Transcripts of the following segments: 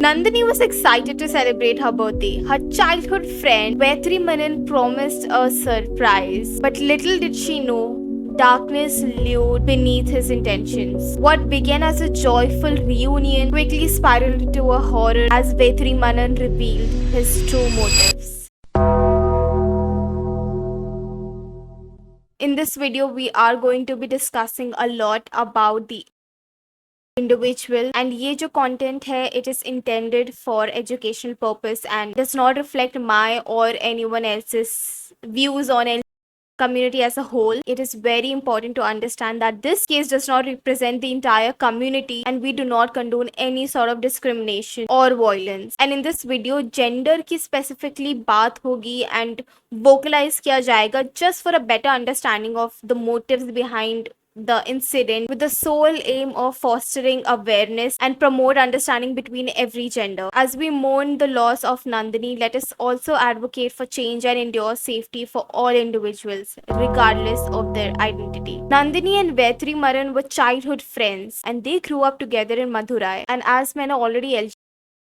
Nandini was excited to celebrate her birthday. Her childhood friend Vetri Manan promised a surprise, but little did she know darkness lurked beneath his intentions. What began as a joyful reunion quickly spiraled into a horror as Vetri Manan revealed his true motives. In this video, we are going to be discussing a lot about the individual, and ये जो content है, it is intended for educational purpose and does not reflect my or anyone else's views on any community as a whole. It is very important to understand that this case does not represent the entire community and we do not condone any sort of discrimination or violence. And in this video, gender की specifically बात होगी and vocalize किया जाएगा just for a better understanding of the motives behind the incident, with the sole aim of fostering awareness and promote understanding between every gender. As we mourn the loss of Nandini, let us also advocate for change and ensure safety for all individuals, regardless of their identity. Nandini and Vetri Maran were childhood friends and they grew up together in Madurai. And as मैंने already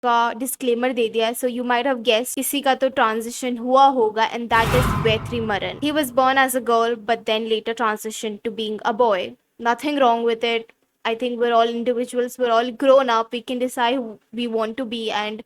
का disclaimer दे दिया है, so you might have guessed किसी का तो transition हुआ होगा and that is Vetri Maran. He was born as a girl but then later transition to being a boy. Nothing wrong with it. I think we're all individuals, we're all grown up, we can decide who we want to be and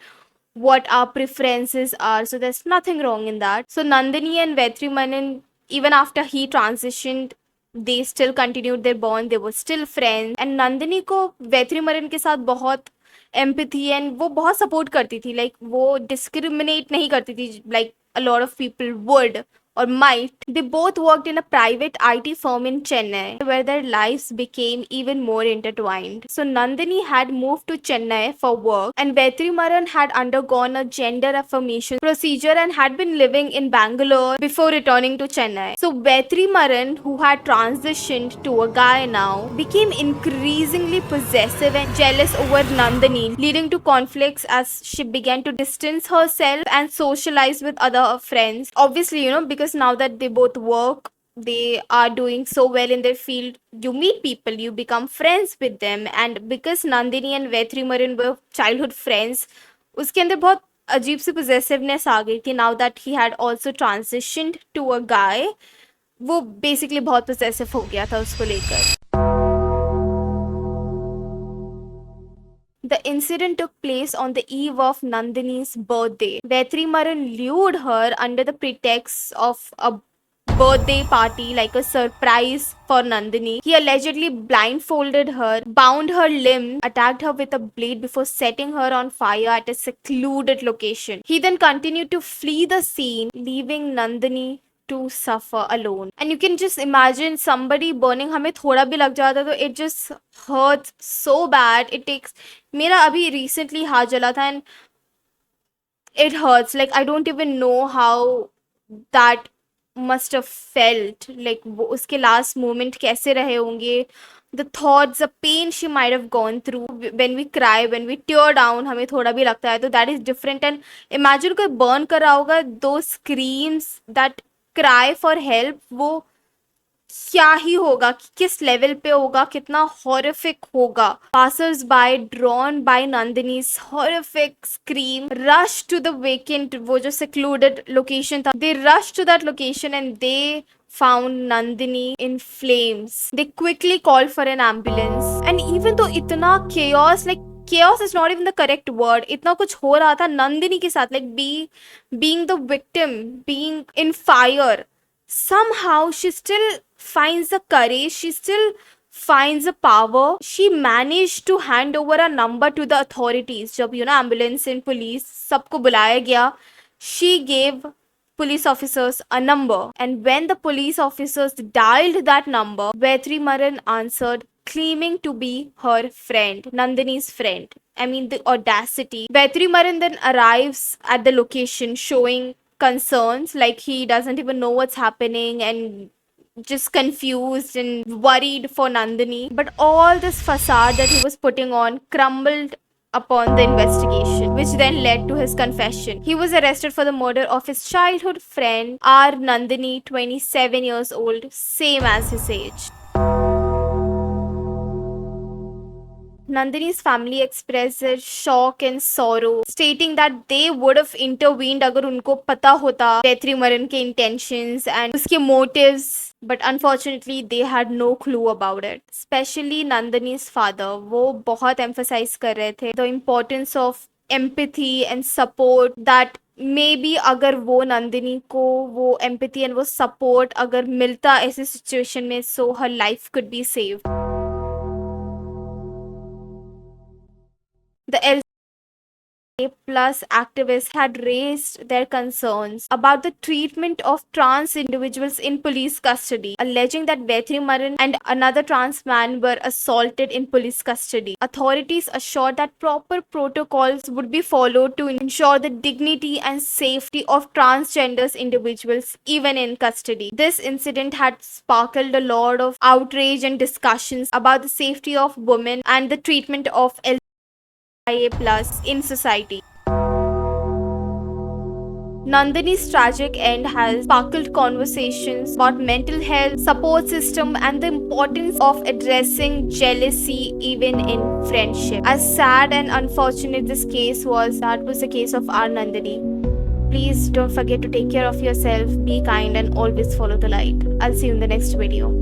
what our preferences are, so there's nothing wrong in that. So Nandini and Vetri Manan, even after he transitioned, they still continued their bond, they were still friends. And Nandini को Vetri Maran के साथ बहुत empathy and वो बहुत support करती थी. Like वो discriminate नहीं करती थी like a lot of people would or might. They both worked in a private IT firm in Chennai where their lives became even more intertwined. So Nandini had moved to Chennai for work and Vetri Maran had undergone a gender affirmation procedure and had been living in Bangalore before returning to Chennai. So Vetri Maran, who had transitioned to a guy now, became increasingly possessive and jealous over Nandini, leading to conflicts as she began to distance herself and socialize with other friends. Obviously, because now that they both work, they are doing so well in their field, you meet people, you become friends with them. And because Nandini and Vetri Maran were childhood friends, उसके अंदर बहुत अजीब सी possessiveness आ गई थी. Now that he had also transitioned to a guy, वो basically बहुत possessive हो गया था उसको लेकर. The incident took place on the eve of Nandini's birthday. Vetri Maran lured her under the pretext of a birthday party, like a surprise for Nandini. He allegedly blindfolded her, bound her limb, attacked her with a blade before setting her on fire at a secluded location. He then continued to flee the scene, leaving Nandini to suffer alone. And you can just imagine somebody burning. हमें थोड़ा भी लग जाता तो it just hurts so bad. It takes. मेरा अभी recently हाथ जला था and it hurts. Like I don't even know how that must have felt. Like वो उसके last moment कैसे रहे होंगे. The thoughts, the pain she might have gone through. When we cry, when we tear down, हमें थोड़ा भी लगता है तो that is different. And imagine कोई burn कर रहा होगा, those screams, that cry for help, वो क्या ही होगा, किस लेवल पे होगा, कितना हॉरिफिक होगा. Passers bye drawn by Nandini's horrific scream rush to the vacant, वो जो secluded location था, they rushed to that location and they found Nandini in flames. They quickly called for an ambulance. And even though इतना chaos, like chaos is not even the correct word, इतना कुछ हो रहा था नंदिनी के साथ, like being the victim, being in fire, somehow she still finds the courage, she still finds the power. She managed to hand over a number to the authorities. जब ambulance and police सबको बुलाया गया, she gave police officers a number, and when the police officers dialed that number, Vetri Maran answered, claiming to be her friend, Nandini's friend. I mean, the audacity. Vetri Maran then arrives at the location showing concerns, like he doesn't even know what's happening and just confused and worried for Nandini. But all this facade that he was putting on crumbled upon the investigation, which then led to his confession. He was arrested for the murder of his childhood friend R. Nandini, 27 years old, same as his age. Nandini's family expressed their shock and sorrow, stating that they would have intervened अगर उनको पता होता वेथरीमरन के intentions and उसके motives, but unfortunately they had no clue about it. Especially Nandini's father, वो बहुत emphasize कर रहे थे the importance of empathy and support, that may be अगर वो नंदिनी को वो एम्पैथी एंड वो सपोर्ट अगर मिलता ऐसी सिचुएशन में, so her life could be saved. The plus activists had raised their concerns about the treatment of trans individuals in police custody, alleging that Vetrimaran and another trans man were assaulted in police custody. Authorities assured that proper protocols would be followed to ensure the dignity and safety of transgender individuals even in custody. This incident had sparkled a lot of outrage and discussions about the safety of women and the treatment of LGBTQIA+ in society. Nandini's tragic end has sparkled conversations about mental health, support system, and the importance of addressing jealousy even in friendship. As sad and unfortunate this case was, that was the case of our Nandini. Please don't forget to take care of yourself, be kind, and always follow the light. I'll see you in the next video.